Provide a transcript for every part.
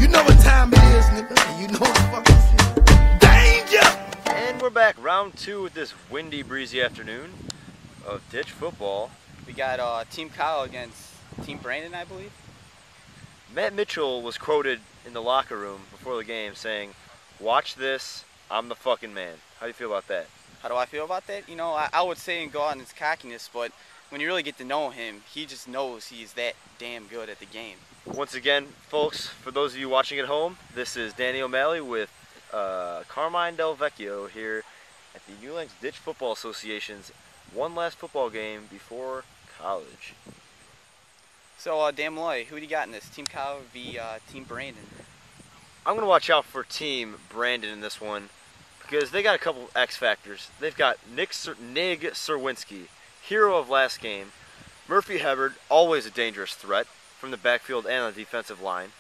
You know what time it is, nigga. You know what fucking shit. Danger! And we're back, round two with this windy, breezy afternoon of ditch football. We got Team Kyle against Team Brandon, I believe. Matt Mitchell was quoted in the locker room before the game saying, "Watch this, I'm the fucking man." How do you feel about that? How do I feel about that? You know, I would say and go out in his cockiness, but when you really get to know him, he just knows he's that damn good at the game. Once again, folks, for those of you watching at home, this is Danny O'Malley with Carmine Del Vecchio here at the ULANC's Ditch Football Association's one last football game before college. So, Dan Malloy, who do you got in this? Team Kyle v. Team Brandon? I'm going to watch out for Team Brandon in this one because they got a couple X factors. They've got Nig Serwinski, hero of last game. Murphy Hubbard, always a dangerous threat from the backfield and on the defensive line.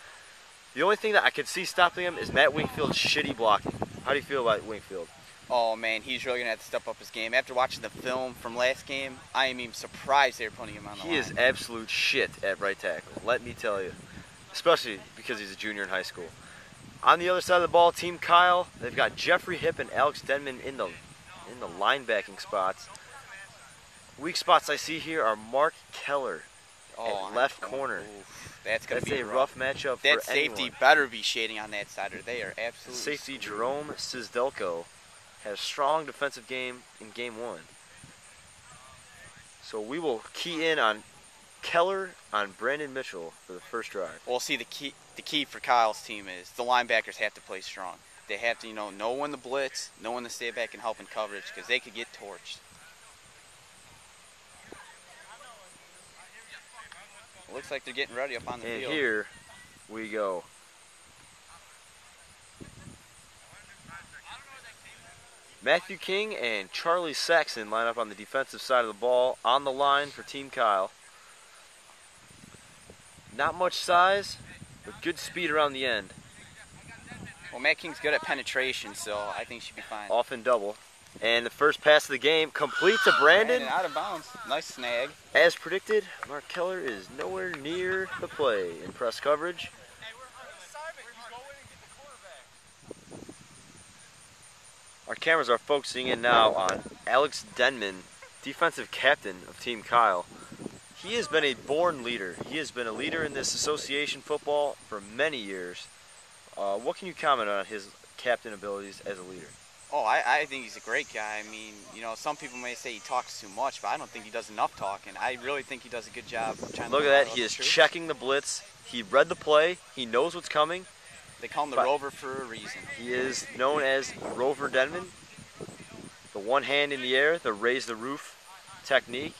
The only thing that I could see stopping him is Matt Wingfield's shitty blocking. How do you feel about Wingfield? Oh man, he's really going to have to step up his game. After watching the film from last game, I am even surprised they're putting him on the line. He is absolute shit at right tackle, let me tell you. Especially because he's a junior in high school. On the other side of the ball, Team Kyle, they've got Jeffrey Hipp and Alex Denman in the linebacking spots. Weak spots I see here are Mark Keller at left corner. Oof, that's going to be a rough matchup that for safety anyone. better be shading on that side, or they are absolutely Safety screwed. Jerome Sizdelko had a strong defensive game in game one. So we will key in on Keller on Brandon Mitchell for the first drive. Well, see, the key for Kyle's team is the linebackers have to play strong. They have to, know when to blitz, know when to stay back and help in coverage, because they could get torched. It looks like they're getting ready up on the And field. here we go. Matthew King and Charlie Saxon line up on the defensive side of the ball on the line for Team Kyle. Not much size, but good speed around the end. Well, Matt King's good at penetration, so I think she'll be fine. Often double. And the first pass of the game complete to Brandon. Out of bounds. Nice snag. As predicted, Mark Keller is nowhere near the play in press coverage. Our cameras are focusing in now on Alex Denman, defensive captain of Team Kyle. He has been a born leader. He has been a leader in this association football for many years. What can you comment on his captain abilities as a leader? Oh, I think he's a great guy. I mean, some people may say he talks too much, but I don't think he does enough talking. I really think he does a good job trying to look at that. He is checking the blitz. He read the play. He knows what's coming. They call him the Rover for a reason. He is known as Rover Denman. The one hand in the air, the raise the roof technique.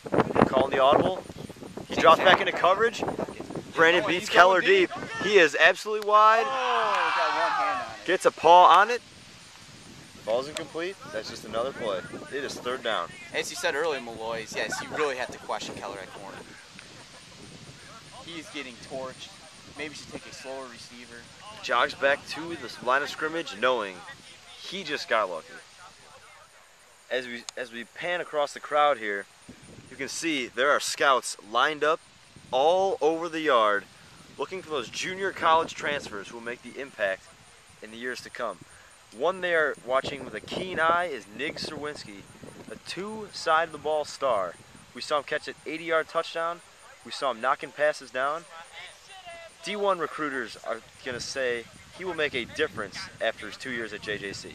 Calling the audible. He drops back into coverage. Brandon beats Keller deep. He is absolutely wide. Oh, got one hand on it. Gets a paw on it. Ball's incomplete. That's just another play. It is third down. As you said earlier, Malloy, yes, you really have to question Keller at corner. He's getting torched. Maybe should take a slower receiver. Jogs back to the line of scrimmage, knowing he just got lucky. As we pan across the crowd here, you can see there are scouts lined up all over the yard, looking for those junior college transfers who will make the impact in the years to come. One they are watching with a keen eye is Nig Serwinski, a two-side-of-the-ball star. We saw him catch an 80-yard touchdown. We saw him knocking passes down. D1 recruiters are going to say he will make a difference after his 2 years at JJC.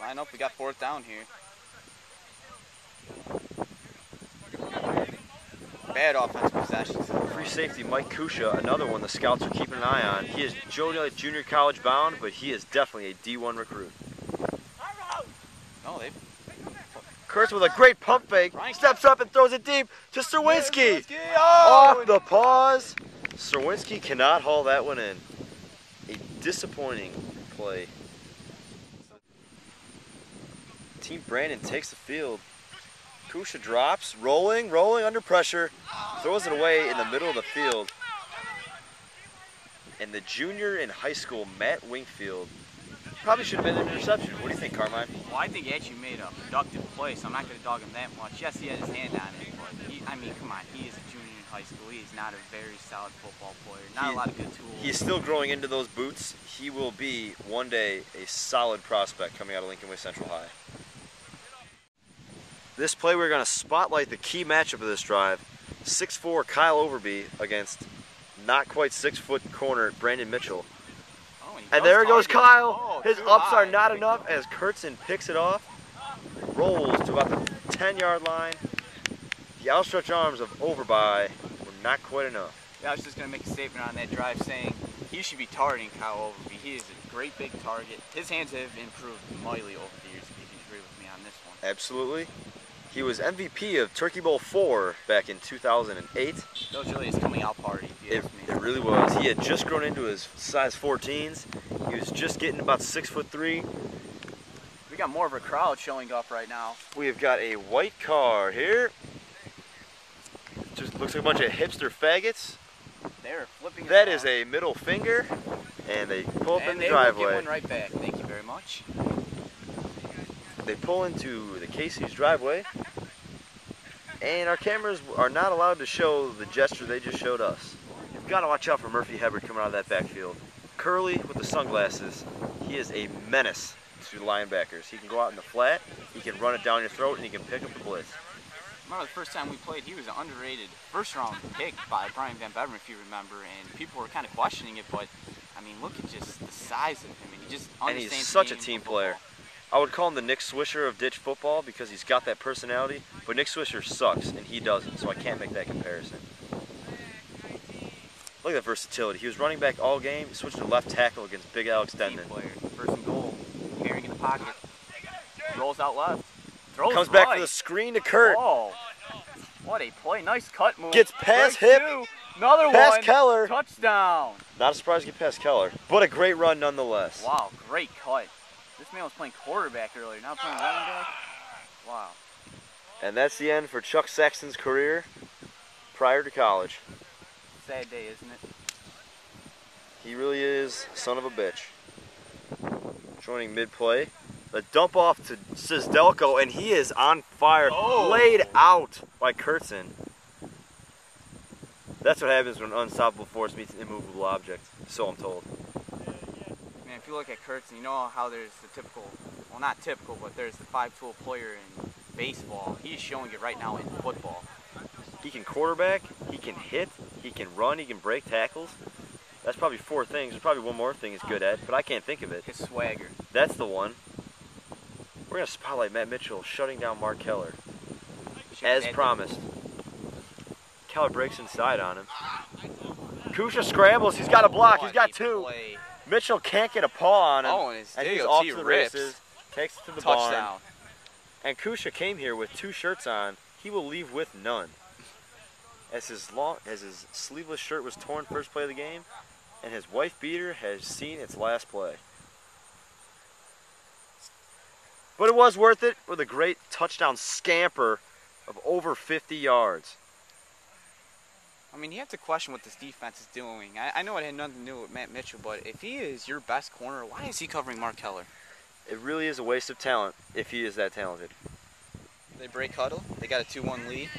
Line up, we got fourth down here. Bad offensive possessions. Free safety Mike Kusha, another one the scouts are keeping an eye on. He is junior college bound, but he is definitely a D1 recruit. No, they. Kurtz with a great pump fake, steps up and throws it deep to Serwinski. Oh, Off the pause. Serwinski cannot haul that one in. A disappointing play. Team Brandon takes the field. Kusha drops, rolling under pressure, throws it away in the middle of the field. And the junior in high school, Matt Wingfield, probably should have been an interception. What do you think, Carmine? Well, I think he actually made a productive play, so I'm not going to dog him that much. Yes, he had his hand on it, but I mean, come on, he is a junior in high school. He's not a very solid football player. Not a lot of good tools. He's still growing into those boots. He will be one day a solid prospect coming out of Lincoln Way Central High. This play, we're going to spotlight the key matchup of this drive. 6'4" Kyle Overby against not quite 6 foot corner Brandon Mitchell. Oh, and there goes Kyle. Oh, His too ups high. are not enough as Kurtzen picks it off. Rolls to about the 10-yard line. The outstretched arms of Overby were not quite enough. Yeah, I was just going to make a statement on that drive saying he should be targeting Kyle Overby. He is a great big target. His hands have improved mightily over the years, if you can agree with me on this one. Absolutely. He was MVP of Turkey Bowl 4 back in 2008. That was really his coming out party, if you ask me. It really was. He had just grown into his size 14s. He was just getting about 6'3". We got more of a crowd showing up right now. We've got a white car here. Just looks like a bunch of hipster faggots. They're flipping it That around. is a middle finger, and they pull up in And the they will driveway. get one right back. Thank you very much. They pull into the Casey's driveway, and our cameras are not allowed to show the gesture they just showed us. You've got to watch out for Murphy Hebert coming out of that backfield. Curly with the sunglasses, he is a menace to linebackers. He can go out in the flat, he can run it down your throat, and he can pick up the blitz. I remember the first time we played, he was an underrated first-round pick by Brian Van Beveren, if you remember, and people were kind of questioning it, but, I mean, look at just the size of him, and he just understands And he's the such a game team of player. football. I would call him the Nick Swisher of ditch football because he's got that personality, but Nick Swisher sucks and he doesn't, so I can't make that comparison. Look at that versatility. He was running back all game, switched to left tackle against Big Alex Team Denman. player, first and goal, Herring in the pocket, rolls out left, throws Comes right. back for the screen to Kurt. Oh, what a play, nice cut move. Gets past Break hip, two. Another past one, Keller. touchdown. Not a surprise to get past Keller, but a great run nonetheless. Wow, great cut. This man was playing quarterback earlier, now playing running back. Wow. And that's the end for Chuck Saxton's career prior to college. Sad day, isn't it? He really is son of a bitch. Joining mid-play. The dump off to Sisdelko, and he is on fire. Oh. Laid out by Kurtzen. That's what happens when an unstoppable force meets an immovable object. So I'm told. Man, if you look at Kurtzen, you know how there's the typical, well not typical, but there's the five-tool player in baseball. He's showing it right now in football. He can quarterback, he can hit, he can run, he can break tackles. That's probably 4 things. There's probably one more thing he's good at, but I can't think of it. His swagger. That's the one. We're going to spotlight Matt Mitchell shutting down Mark Keller. As promised. Keller breaks inside on him. Kusha scrambles. He's got a block. He's got 2. Play. Mitchell can't get a paw on him. Oh, and his he's DOT off to the rips. races. Takes it to the barn. Touchdown. And Kusha came here with 2 shirts on. He will leave with none. As his sleeveless shirt was torn first play of the game, and his wife beater has seen its last play. But it was worth it with a great touchdown scamper of over 50 yards. I mean, you have to question what this defense is doing. I know it had nothing to do with Matt Mitchell, but if he is your best corner, why is he covering Mark Keller? It really is a waste of talent if he is that talented. They break huddle. They got a 2-1 lead.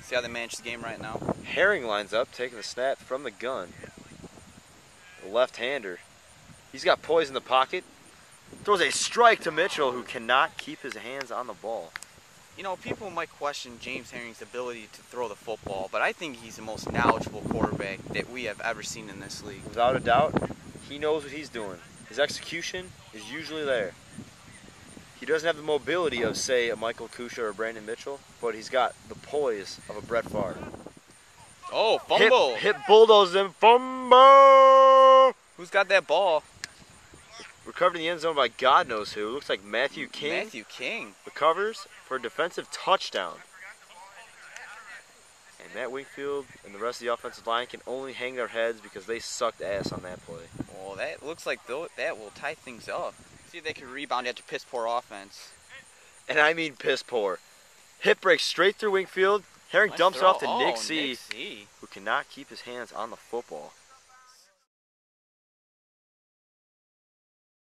See how they manage the game right now. Herring lines up, taking the snap from the gun. The left-hander. He's got poise in the pocket. Throws a strike to Mitchell, who cannot keep his hands on the ball. You know, people might question James Herring's ability to throw the football, but I think he's the most knowledgeable quarterback that we have ever seen in this league. Without a doubt, he knows what he's doing. His execution is usually there. He doesn't have the mobility of, say, a Michael Kusha or a Brandon Mitchell, but he's got the poise of a Brett Favre. Oh, fumble! Hit bulldoze him. Fumble! Who's got that ball? Recovered in the end zone by God knows who. Looks like Matthew King. Matthew King. Recovers for a defensive touchdown. And Matt Wingfield and the rest of the offensive line can only hang their heads because they sucked ass on that play. Well, that looks like that will tie things up. See if they can rebound after piss poor offense. And I mean piss poor. Hip break straight through Wingfield. Herring Nice dumps it throw. off to Oh, Nick C., Nick C. who cannot keep his hands on the football.